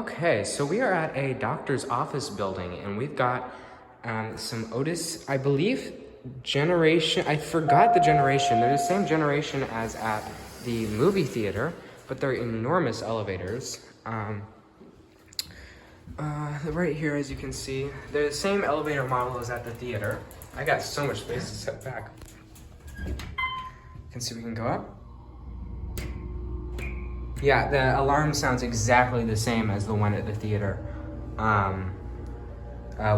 Okay, so we are at a doctor's office building, and we've got some Otis, I believe, generation. I forgot the generation. They're the same generation as at the movie theater, but they're enormous elevators. Right here, as you can see, they're the same elevator model as at the theater. I got so much space to set back. You can see we can go up. Yeah, the alarm sounds exactly the same as the one at the theater,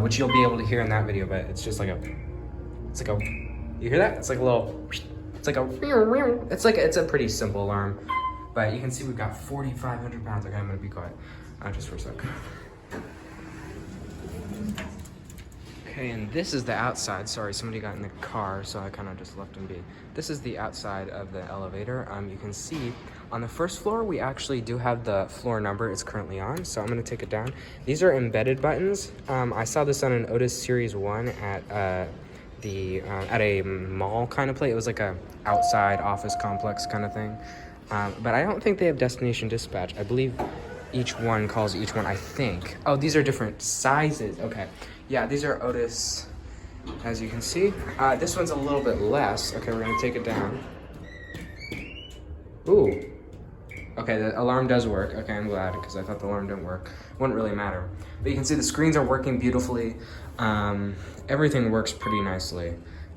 which you'll be able to hear in that video. But it's just like you hear that? It's like a little, it's a pretty simple alarm. But you can see we've got 4,500 pounds. Okay, I'm gonna be quiet, just for a sec. Okay, and this is the outside. Sorry, somebody got in the car, so I kind of just left him be. This is the outside of the elevator. You can see on the first floor, we actually do have the floor number it's currently on, so I'm gonna take it down. These are embedded buttons. I saw this on an Otis Series 1 at a mall kind of place. It was like a outside office complex kind of thing. But I don't think they have destination dispatch. I believe each one calls each one, I think. Oh, these are different sizes. Okay. Yeah, these are Otis, as you can see. This one's a little bit less. Okay, we're gonna take it down. Ooh. Okay, the alarm does work. Okay, I'm glad, because I thought the alarm didn't work. Wouldn't really matter. But you can see the screens are working beautifully. Everything works pretty nicely.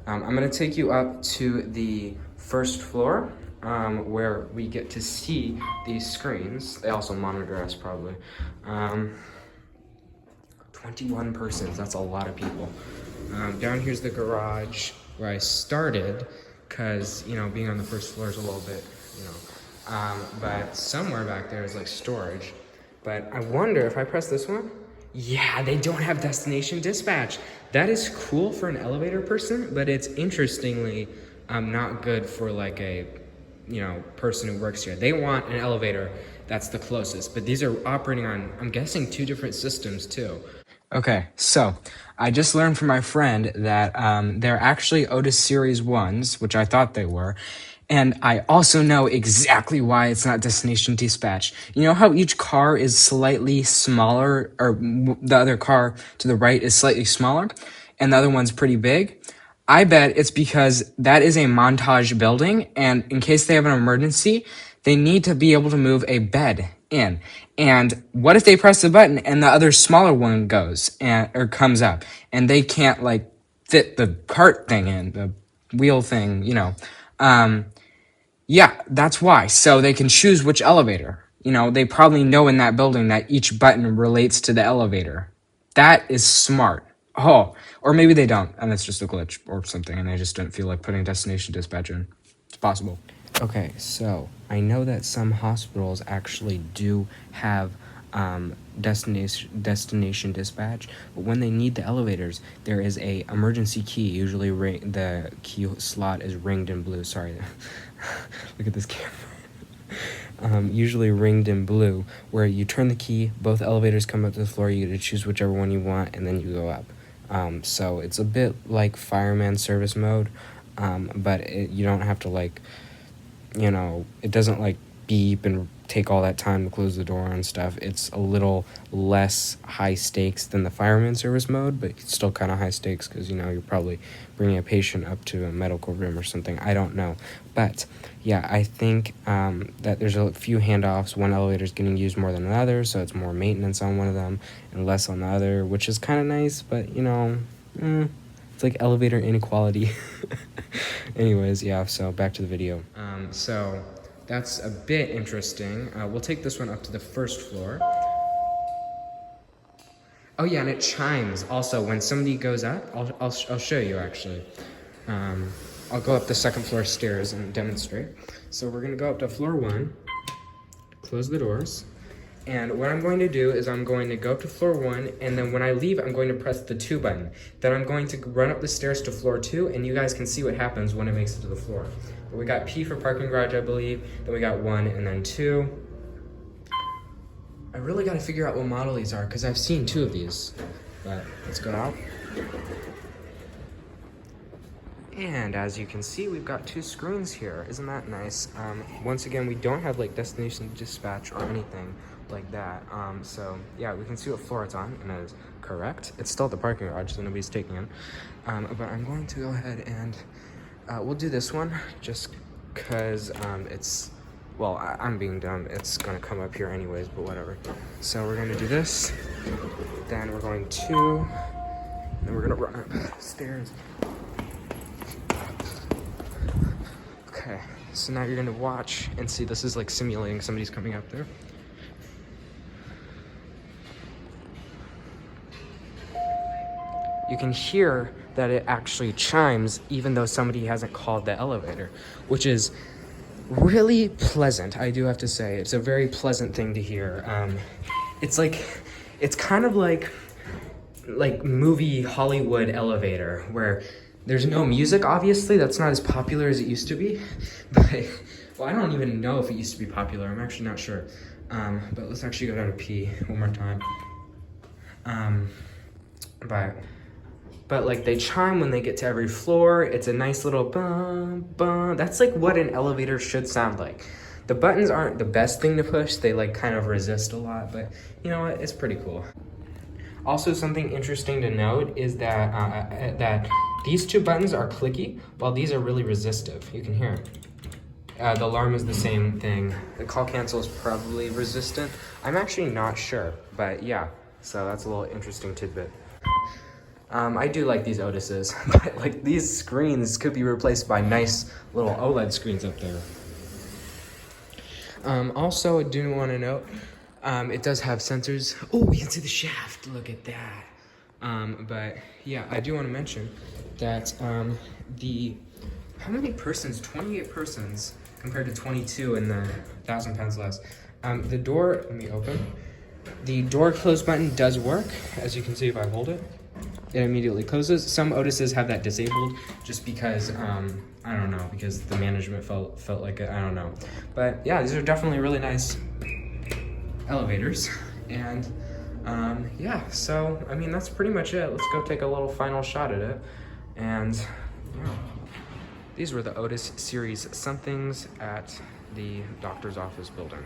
I'm gonna take you up to the first floor, where we get to see these screens. They also monitor us, probably. 21 persons, that's a lot of people. Down here's the garage where I started, because, you know, being on the first floor is a little bit, you know. But somewhere back there is like storage. But I wonder if I press this one, yeah, they don't have destination dispatch. That is cool for an elevator person, but it's interestingly not good for like a, you know, person who works here. They want an elevator that's the closest, but these are operating on, I'm guessing, 2 different systems too. Okay, so I just learned from my friend that they're actually Otis Series 1s, which I thought they were. And I also know exactly why it's not destination dispatch. You know how each car is slightly smaller, or the other car to the right is slightly smaller, and the other one's pretty big? I bet it's because that is a Montage building, and in case they have an emergency, they need to be able to move a bed in. And what if they press the button and the other smaller one goes or comes up, and they can't like fit the cart thing in, the wheel thing, you know? Yeah, that's why. So they can choose which elevator. You know, they probably know in that building that each button relates to the elevator. That is smart. Oh, or maybe they don't, and it's just a glitch or something, and they just didn't feel like putting destination dispatch in. It's possible. Okay, so I know that some hospitals actually do have destination dispatch, but when they need the elevators, there is a emergency key. Usually, the key slot is ringed in blue. Sorry, look at this camera. Usually ringed in blue, where you turn the key, both elevators come up to the floor, you get to choose whichever one you want, and then you go up. So it's a bit like fireman service mode, but you don't have to, like, you know, it doesn't like beep and take all that time to close the door and stuff. It's a little less high stakes than the fireman service mode, but it's still kind of high stakes because, you know, you're probably bringing a patient up to a medical room or something. I don't know. But yeah, I think that there's a few handoffs. One elevator is getting used more than another, so it's more maintenance on one of them and less on the other, which is kind of nice, but, you know, it's like elevator inequality. Anyways, yeah, so back to the video. So that's a bit interesting. We'll take this one up to the first floor. Oh yeah, and it chimes. Also, when somebody goes up, I'll show you actually. I'll go up the second floor stairs and demonstrate. So we're gonna go up to floor 1, close the doors. And what I'm going to do is I'm going to go up to floor 1, and then when I leave, I'm going to press the 2 button. Then I'm going to run up the stairs to floor 2, and you guys can see what happens when it makes it to the floor. But we got P for parking garage, I believe. Then we got 1 and then 2. I really got to figure out what model these are, because I've seen 2 of these. But let's go out. And as you can see, we've got 2 screens here. Isn't that nice? Once again, we don't have like destination dispatch or anything. like that. So yeah, we can see what floor it's on, and it is correct. It's still at the parking garage, so nobody's taking it. But I'm going to go ahead and we'll do this one just because it's, well, I'm being dumb. It's gonna come up here anyways, but whatever. So we're gonna do this, then we're going to, then we're gonna run upstairs. Okay, so now you're gonna watch and see. This is like simulating somebody's coming up there. You can hear that it actually chimes even though somebody hasn't called the elevator, which is really pleasant, I do have to say. It's a very pleasant thing to hear. It's kind of like movie Hollywood elevator, where there's no music, obviously. That's not as popular as it used to be. But, well, I don't even know if it used to be popular. I'm actually not sure. But let's actually go down to pee one more time. But like they chime when they get to every floor. It's a nice little bum, bum. That's like what an elevator should sound like. The buttons aren't the best thing to push. They like kind of resist a lot, but you know what? It's pretty cool. Also, something interesting to note is that that these two buttons are clicky, while these are really resistive. You can hear it. The alarm is the same thing. The call cancel is probably resistant. I'm actually not sure, but yeah. So that's a little interesting tidbit. I do like these Otises, but like these screens could be replaced by nice little OLED screens up there. Also, I do want to note, it does have sensors. Oh, we can see the shaft. Look at that. But yeah, I do want to mention that how many persons? 28 persons compared to 22 in the 1,000 pounds less. The door, let me open. The door close button does work, as you can see if I hold it. It immediately closes. Some Otises have that disabled just because, I don't know, because the management felt like it, I don't know. But yeah, these are definitely really nice elevators. And yeah, so, I mean, that's pretty much it. Let's go take a little final shot at it. And yeah, these were the Otis series somethings at the doctor's office building.